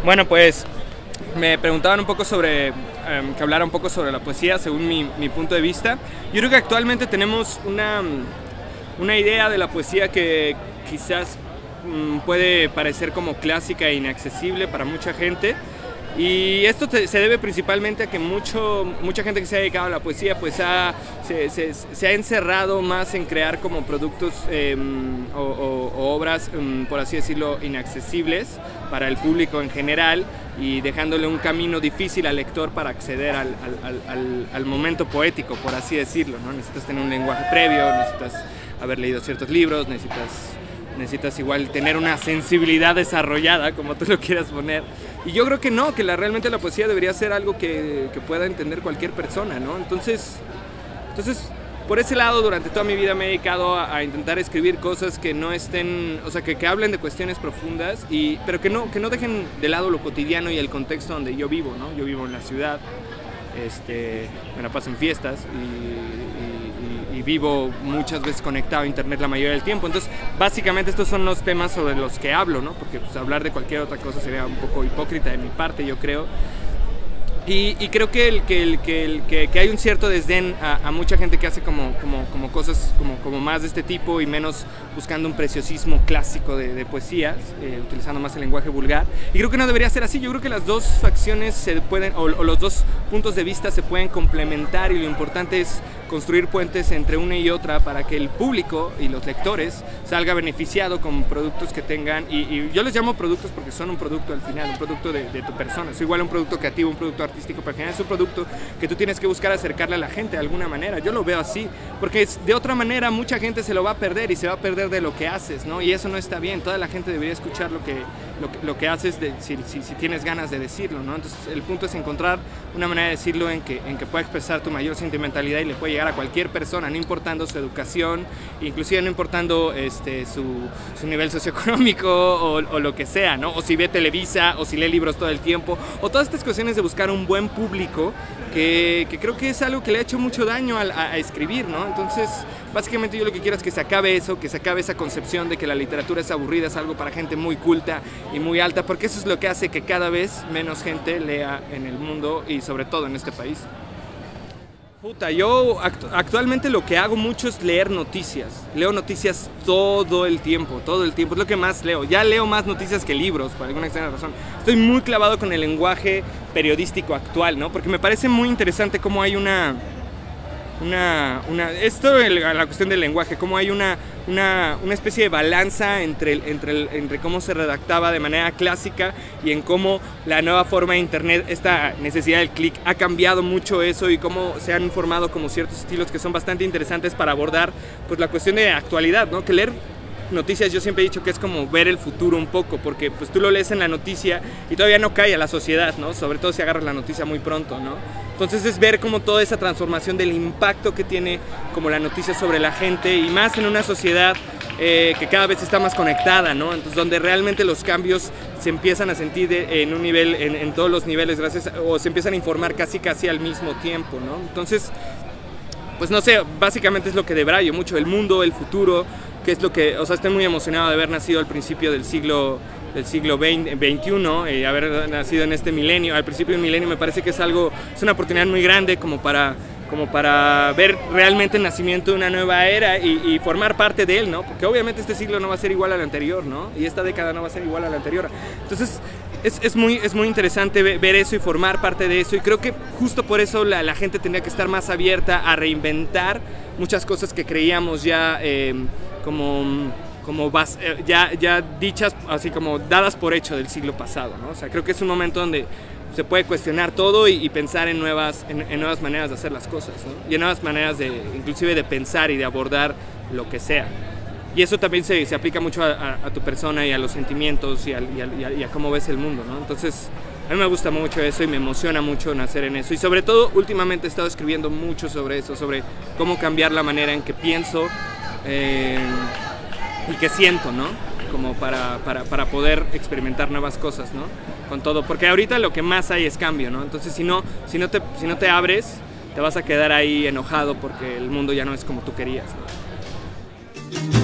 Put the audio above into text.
Bueno, pues me preguntaban un poco sobre, que hablara un poco sobre la poesía según mi punto de vista. Yo creo que actualmente tenemos una idea de la poesía que quizás puede parecer como clásica e inaccesible para mucha gente. Y esto se debe principalmente a que mucha gente que se ha dedicado a la poesía pues se ha encerrado más en crear como productos o obras, por así decirlo, inaccesibles para el público en general, y dejándole un camino difícil al lector para acceder al momento poético, por así decirlo, ¿no? Necesitas tener un lenguaje previo, necesitas haber leído ciertos libros, necesitas igual tener una sensibilidad desarrollada, como tú lo quieras poner. Y yo creo que no, que realmente la poesía debería ser algo que pueda entender cualquier persona, ¿no? Entonces, por ese lado, durante toda mi vida me he dedicado a intentar escribir cosas que no estén, o sea, que hablen de cuestiones profundas, pero que no dejen de lado lo cotidiano y el contexto donde yo vivo, ¿no? Yo vivo en la ciudad, me la paso en fiestas y vivo muchas veces conectado a internet la mayoría del tiempo. Entonces, básicamente estos son los temas sobre los que hablo, ¿no? Porque pues, hablar de cualquier otra cosa sería un poco hipócrita de mi parte, yo creo. Y creo que hay un cierto desdén a mucha gente que hace como cosas como más de este tipo y menos buscando un preciosismo clásico de poesías, utilizando más el lenguaje vulgar. Y creo que no debería ser así. Yo creo que las dos facciones se pueden, o los dos puntos de vista se pueden complementar, y lo importante es construir puentes entre una y otra para que el público y los lectores salga beneficiado con productos que tengan, y yo les llamo productos porque son un producto al final, un producto de tu persona. Es igual un producto creativo, un producto artístico, pero al final es un producto que tú tienes que buscar acercarle a la gente de alguna manera. Yo lo veo así, porque de otra manera mucha gente se lo va a perder, y se va a perder de lo que haces, ¿no? Y eso no está bien. Toda la gente debería escuchar lo que haces si tienes ganas de decirlo, ¿no? Entonces el punto es encontrar una manera de decirlo en que pueda expresar tu mayor sentimentalidad y le puede llegar a cualquier persona, no importando su educación, inclusive no importando su nivel socioeconómico o lo que sea, ¿no? O si ve Televisa, o si lee libros todo el tiempo, o todas estas cuestiones de buscar un buen público, que creo que es algo que le ha hecho mucho daño a escribir, ¿no? Entonces, básicamente yo lo que quiero es que se acabe eso, que se acabe esa concepción de que la literatura es aburrida, es algo para gente muy culta y muy alta, porque eso es lo que hace que cada vez menos gente lea en el mundo, y sobre todo en este país. Yo actualmente lo que hago mucho es leer noticias. Leo noticias todo el tiempo, es lo que más leo. Ya leo más noticias que libros, por alguna extraña razón. Estoy muy clavado con el lenguaje periodístico actual, ¿no? Porque me parece muy interesante cómo hay esto la cuestión del lenguaje, cómo hay una especie de balanza entre cómo se redactaba de manera clásica y en cómo la nueva forma de internet, esta necesidad del clic, ha cambiado mucho eso, y cómo se han formado como ciertos estilos que son bastante interesantes para abordar pues la cuestión de actualidad, ¿no? Que leer noticias, yo siempre he dicho que es como ver el futuro un poco, porque pues tú lo lees en la noticia y todavía no cae a la sociedad, ¿no? Sobre todo si agarras la noticia muy pronto, ¿no? Entonces es ver como toda esa transformación del impacto que tiene como la noticia sobre la gente, y más en una sociedad que cada vez está más conectada, ¿no? Entonces donde realmente los cambios se empiezan a sentir en un nivel, en todos los niveles, o se empiezan a informar casi al mismo tiempo, ¿no? Entonces, pues no sé, básicamente es lo que debrayo mucho, el mundo, el futuro, que es lo que, o sea, estoy muy emocionado de haber nacido al principio del siglo XXI, haber nacido en este milenio, al principio del milenio. Me parece que es una oportunidad muy grande como para ver realmente el nacimiento de una nueva era y formar parte de él, ¿no? Porque obviamente este siglo no va a ser igual al anterior, ¿no? Y esta década no va a ser igual a la anterior. Entonces es muy interesante ver eso y formar parte de eso, y creo que justo por eso la gente tendría que estar más abierta a reinventar muchas cosas que creíamos ya ya dichas, así como dadas por hecho del siglo pasado, ¿no? O sea, creo que es un momento donde se puede cuestionar todo y pensar en nuevas maneras de hacer las cosas, ¿no? Y en nuevas maneras inclusive de pensar y de abordar lo que sea. Y eso también se aplica mucho a tu persona y a los sentimientos y a cómo ves el mundo, ¿no? Entonces, a mí me gusta mucho eso y me emociona mucho nacer en eso. Y sobre todo, últimamente he estado escribiendo mucho sobre eso, sobre cómo cambiar la manera en que pienso y que siento, ¿no? Como para poder experimentar nuevas cosas, ¿no? Con todo, porque ahorita lo que más hay es cambio, ¿no? Entonces si no te abres, te vas a quedar ahí enojado porque el mundo ya no es como tú querías, ¿no?